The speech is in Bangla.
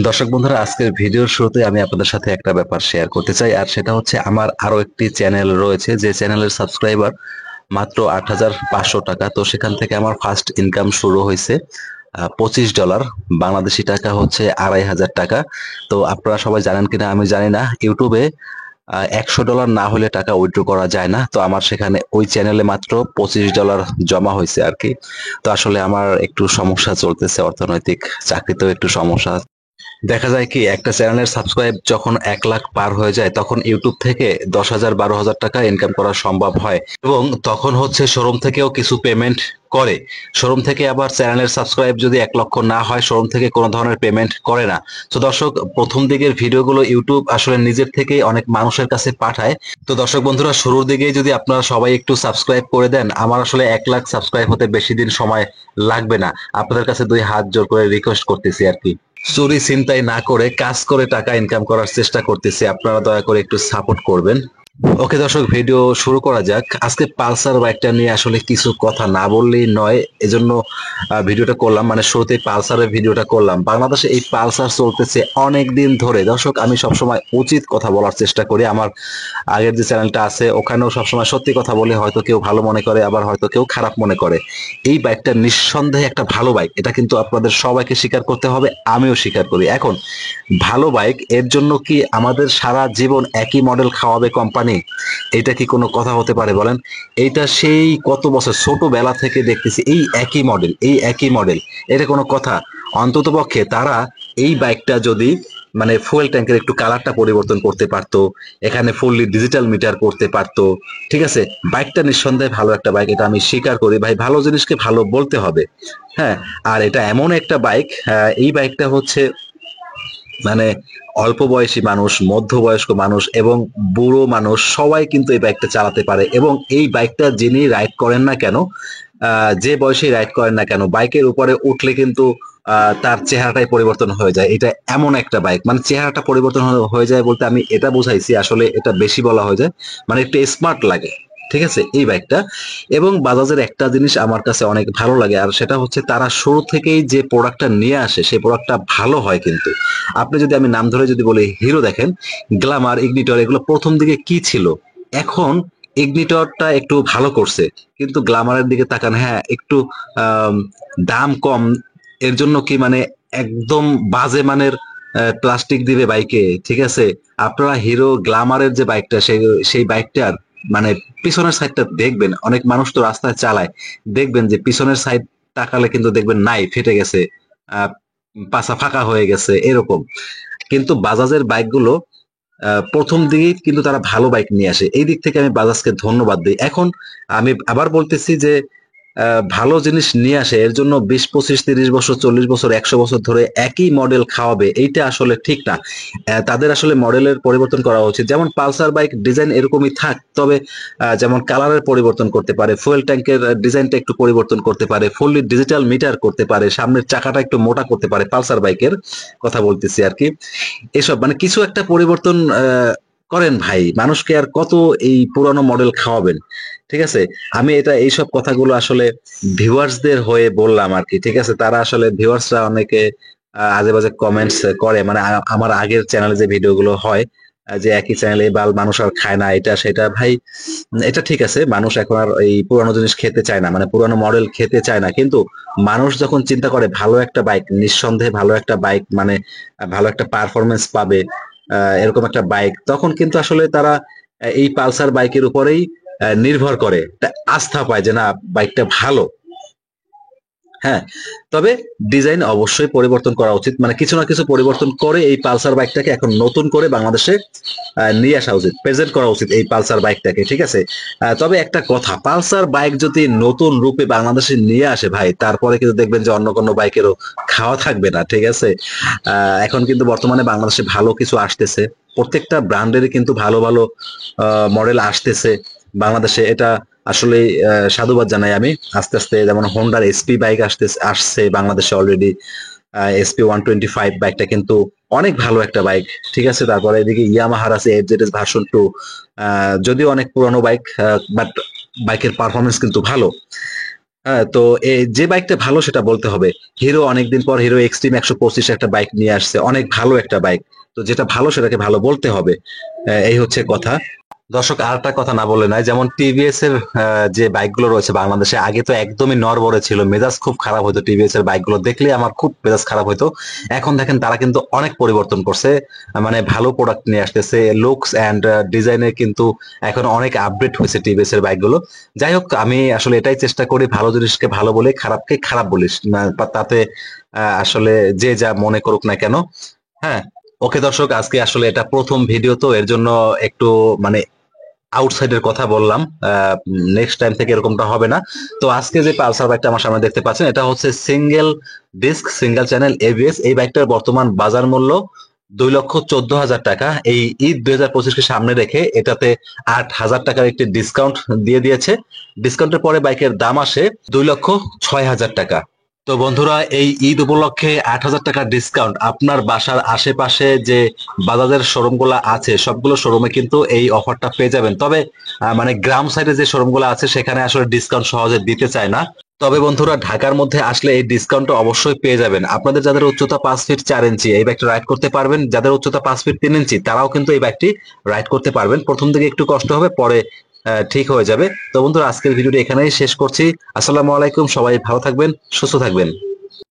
দর্শক বন্ধুরা, আজকের ভিডিওর শুরুতে আমি আপনাদের সাথে একটা ব্যাপার শেয়ার করতে চাই, আর সেটা হচ্ছে আমার আরো একটি চ্যানেল রয়েছে যে চ্যানেলের সাবস্ক্রাইবার মাত্র ৮,৫০০ টাকা। তো সেখান থেকে আমার ফার্স্ট ইনকাম শুরু হয়েছে $25, বাংলাদেশি টাকা হচ্ছে ২,৫০০ টাকা। তো আপনারা সবাই জানেন কিনা আমি জানি না, ইউটিউবে $100 না হলে টাকা উইথড্র করা যায় না। তো আমার সেখানে ওই চ্যানেলে মাত্র $25 জমা হয়েছে আর কি। তো আসলে আমার একটু সমস্যা চলতেছে অর্থনৈতিক, চাকরিতেও একটু সমস্যা। দেখা যায় কি, একটা চ্যানেলের সাবস্ক্রাইব যখন 1 লাখ পার হয়ে যায় তখন ইউটিউব থেকে 10,000 12,000 টাকা ইনকাম করা সম্ভব হয়, এবং তখন হচ্ছে শোরুম থেকেও কিছু পেমেন্ট করে। শোরুম থেকে আবার চ্যানেলের সাবস্ক্রাইব যদি 1 লক্ষ না হয়, শোরুম থেকে কোনো ধরনের পেমেন্ট করে না। তো দর্শক, প্রথম দিকের ভিডিওগুলো ইউটিউব আসলে নিজের থেকেই অনেক মানুষের কাছে পাঠায়। তো দর্শক বন্ধুরা, শুরুর দিকেই যদি আপনারা সবাই একটু সাবস্ক্রাইব করে দেন, আমার আসলে 1 লাখ সাবস্ক্রাইব হতে বেশি দিন সময় লাগবে না। আপনাদের কাছে দুই হাত জোর করে রিকোয়েস্ট করতেছি আর কি। চুরি ছিনতাই না করে কাজ করে টাকা ইনকাম করার চেষ্টা করতেছি, আপনারা দয়া করে একটু সাপোর্ট করবেন। ওকে দর্শক, ভিডিও শুরু করা যাক। আজকে পালসার বাইকটা নিয়ে আসলে কিছু কথা না বললেই নয়, এজন্য ভিডিওটা করলাম, মানে শুরুতেই পালসারের ভিডিওটা করলাম। বাংলাদেশে এই পালসার চলতেছে অনেক দিন ধরে। দর্শক, আমি সবসময় উচিত কথা বলার চেষ্টা করি। আমার আগের যে চ্যানেলটা আছে ওখানেও সবসময় সত্যি কথা বলে, হয়তো কেউ ভালো মনে করে, আবার হয়তো কেউ খারাপ মনে করে। এই বাইকটা নিঃসন্দেহে একটা ভালো বাইক, এটা কিন্তু আপনাদের সবাইকে স্বীকার করতে হবে, আমিও স্বীকার করি। এখন ভালো বাইক, এর জন্য কি আমাদের সারা জীবন একই মডেল খাওয়াবে কোম্পানি? এটা কি কোনো কথা হতে পারে বলেন? এইটা সেই কত বছর ছোটবেলা থেকে দেখতেছি এই একই মডেল, এই একই মডেল। এটা কোনো কথা? অন্ততপক্ষে তারা এই বাইকটা যদি মানে ফুয়েল ট্যাঙ্কের একটু কালারটা পরিবর্তন করতে পারতো, এখানে ফুললি ডিজিটাল মিটার করতে পারতো, ঠিক আছে? বাইকটা নিঃসন্দেহে ভালো একটা বাইক, এটা আমি স্বীকার করি। ভাই, ভালো জিনিসকে ভালো বলতে হবে। হ্যাঁ, আর এটা এমন একটা বাইক, এই বাইকটা হচ্ছে মানে অল্প বয়সী মানুষ, মধ্যবয়স্ক মানুষ এবং বুড়ো মানুষ সবাই কিন্তু এই বাইকটা চালাতে পারে। এবং এই বাইকটা যিনি রাইড করেন না কেন, যে বয়সে রাইড করেন না কেন, বাইকের উপরে উঠলে কিন্তু তার চেহারাটাই পরিবর্তন হয়ে যায়। এটা এমন একটা বাইক, মানে চেহারাটা পরিবর্তন হয়ে যায় বলতে আমি এটা বুঝাইছি, আসলে এটা বেশি বলা হয়ে যায়, মানে একটু স্মার্ট লাগে। ঠিক আছে এই বাইকটা। এবং বাজাজের একটা জিনিস আমার কাছে অনেক ভালো লাগে, আর সেটা হচ্ছে তারা শুরু থেকেই যে প্রোডাক্টটা নিয়ে আসে সেই প্রোডাক্টটা ভালো হয় কিন্তু। আপনি যদি, আমি নাম ধরে যদি বলি, হিরো দেখেন, গ্ল্যামার, ইগনিটর, এগুলো প্রথম দিকে কি ছিল? এখন ইগনিটরটা একটু ভালো করছে, কিন্তু গ্ল্যামারের দিকে তাকান, হ্যাঁ একটু আম, দাম কম, এর জন্য কি মানে একদম বাজে মানের প্লাস্টিক দিবে বাইকে, ঠিক আছে? আপনারা হিরো গ্ল্যামারের যে বাইকটা, সেই সেই বাইকটার মানে পিছনের সাইডটা দেখবেন, অনেক মানুষ তো রাস্তায় চালায়, দেখবেন যে পিছনের সাইড তাকালে কিন্তু দেখবেন নাই, ফেটে গেছে, আহ পাছা ফাঁকা হয়ে গেছে এরকম। কিন্তু বাজাজের বাইকগুলো প্রথম দিকেই কিন্তু তারা ভালো বাইক নিয়ে আসে, এই দিক থেকে আমি বাজাজকে ধন্যবাদ দিই। এখন আমি আবার বলতেছি যে ভালো জিনিস নিয়ে আসে, এর জন্য 20 25 30 বছর 40 বছর 100 বছর ধরে একই মডেল খাওয়াবে, এইটা আসলে ঠিক না। তাদের আসলে মডেলের পরিবর্তন করা উচিত। যেমন পালসার বাইক ডিজাইন এরকমই থাক, তবে যেমন কালারের পরিবর্তন করতে পারে, ফুয়েল ট্যাঙ্কের ডিজাইনটা একটু পরিবর্তন করতে পারে, ফুললি ডিজিটাল মিটার করতে পারে, সামনের চাকাটা একটু মোটা করতে পারে, পালসার বাইকের কথা বলতেছি আর কি। এসব মানে কিছু একটা পরিবর্তন করেন ভাই, মানুষকে আর কত এই পুরানো মডেল খাওয়াবেন? ঠিক আছে, আমি এটা এইসব কথাগুলো আসলে ভিউয়ার্সদের হয়ে বললাম আর কি। ঠিক আছে, তারা আসলে ভিউয়ার্সরা অনেকে আজে বাজে কমেন্টস করে, মানে আমার আগের চ্যানেলে যে ভিডিওগুলো হয়, যে একই চ্যানেলে বাল মানুষ আর খায় না, এটা সেটা ভাই। এটা ঠিক আছে, মানুষ এখন আর এই পুরানো জিনিস খেতে চায় না, মানে পুরানো মডেল খেতে চায় না, কিন্তু মানুষ যখন চিন্তা করে ভালো একটা বাইক, নিঃসন্দেহে ভালো একটা বাইক মানে ভালো একটা পারফরমেন্স পাবে, এরকম একটা বাইক, তখন কিন্তু আসলে তারা এই পালসার বাইকের উপরেই নির্ভর করে, আস্থা পায় যে না, বাইকটা ভালো। হ্যাঁ, তবে ডিজাইন অবশ্যই পরিবর্তন করা উচিত, মানে কিছু না কিছু পরিবর্তন করে এই পালসার বাইকটাকে এখন নতুন করে বাংলাদেশে নিয়ে আসা উচিত, প্রেজেন্ট করা উচিত এই পালসার বাইকটাকে। ঠিক আছে, তবে একটা কথা, পালসার বাইক যদি নতুন রূপে বাংলাদেশে নিয়ে আসে ভাই, তারপরে কিন্তু দেখবেন যে অন্য কোনো বাইকেরও খাওয়া থাকবে না। ঠিক আছে, এখন কিন্তু বর্তমানে বাংলাদেশে ভালো কিছু আসতেছে, প্রত্যেকটা ব্র্যান্ডেরই কিন্তু ভালো ভালো মডেল আসতেছে বাংলাদেশে। এটা আসলে সাধুবাদ জানাই আমি। আস্তে আস্তে যেমন হোন্ডার এসপি বাইক আসছে বাংলাদেশে অলরেডি, SP 125 বাইকটা কিন্তু অনেক ভালো একটা বাইক। ঠিক আছে, তারপরে এদিকে ইয়ামাহার আছে FZS ভার্সন 2, যদিও অনেক পুরনো বাইক, বাট বাইকের পারফরমেন্স কিন্তু ভালো। হ্যাঁ, তো যে বাইকটা ভালো সেটা বলতে হবে। হিরো অনেকদিন পর হিরো এক্সট্রিম 125 একটা বাইক নিয়ে আসছে, অনেক ভালো একটা বাইক। তো যেটা ভালো সেটাকে ভালো বলতে হবে। এই হচ্ছে কথা। দর্শক, আর একটা কথা না বলে নাই, যেমন টিভিএস এর যে বাইকগুলো রয়েছে বাংলাদেশে, আগে তো একদমই নড়বড়ে ছিল, মেজাজ খুব খারাপ হতো, টিভিএস এর বাইকগুলো দেখলে আমার খুব মেজাজ খারাপ হতো। এখন দেখেন তারা কিন্তু অনেক পরিবর্তন করছে, মানে ভালো প্রোডাক্ট নিয়ে আসতেছে, লুকস এন্ড ডিজাইনে কিন্তু এখন অনেক আপডেট হয়েছে টিভিএস এর বাইকগুলো। যাই হোক, আমি আসলে এটাই চেষ্টা করি, ভালো জিনিসকে ভালো বলে, খারাপকে খারাপ বলিস না, তাতে আসলে যে যা মনে করুক না কেন। হ্যাঁ, ওকে দর্শক, আজকে আসলে এটা প্রথম ভিডিও, তো এর জন্য একটু মানে আউটসাইডের কথা বললাম। নেক্সট টাইম থেকে এরকমটা হবে না। তো আজকে যে পালসার বাইকটা আমার সামনে দেখতে পাচ্ছেন, এটা হচ্ছে single disc single channel ABS. এই বাইকটার বর্তমান বাজার মূল্য 2,14,000 টাকা। এই ঈদ 2025-কে সামনে রেখে এটাতে 8,000 টাকার একটি ডিসকাউন্ট দিয়ে দিয়েছে। ডিসকাউন্টের পরে বাইকের দাম আসে 2,06,000 টাকা। তো বন্ধুরা, এই ঈদ উপলক্ষে 8,000 টাকার ডিসকাউন্ট, আপনার বাসার আশেপাশে যে বাজাজের শোরুম গুলো আছে সবগুলো শোরুমে কিন্তু এই অফারটা পেয়ে যাবেন। তবে মানে গ্রাম সাইডে যে শোরুম গুলো আছে সেখানে আসলে ডিসকাউন্ট সহজে দিতে চায় না। তবে বন্ধুরা, ঢাকার মধ্যে আসলে এই ডিসকাউন্টটা অবশ্যই পেয়ে যাবেন। আপনাদের যাদের উচ্চতা 5 ফিট 4 ইঞ্চি এই বাইকটা রাইড করতে পারবেন, যাদের উচ্চতা 5 ফিট 3 ইঞ্চি তারাও কিন্তু এই বাইকটি রাইড করতে পারবেন। প্রথম দিকে একটু কষ্ট হবে, পরে ঠিক হয়ে যাবে। তো বন্ধুরা, আজকের ভিডিওটি এখানেই শেষ করছি। আসসালামু আলাইকুম, সবাই ভালো থাকবেন, সুস্থ থাকবেন।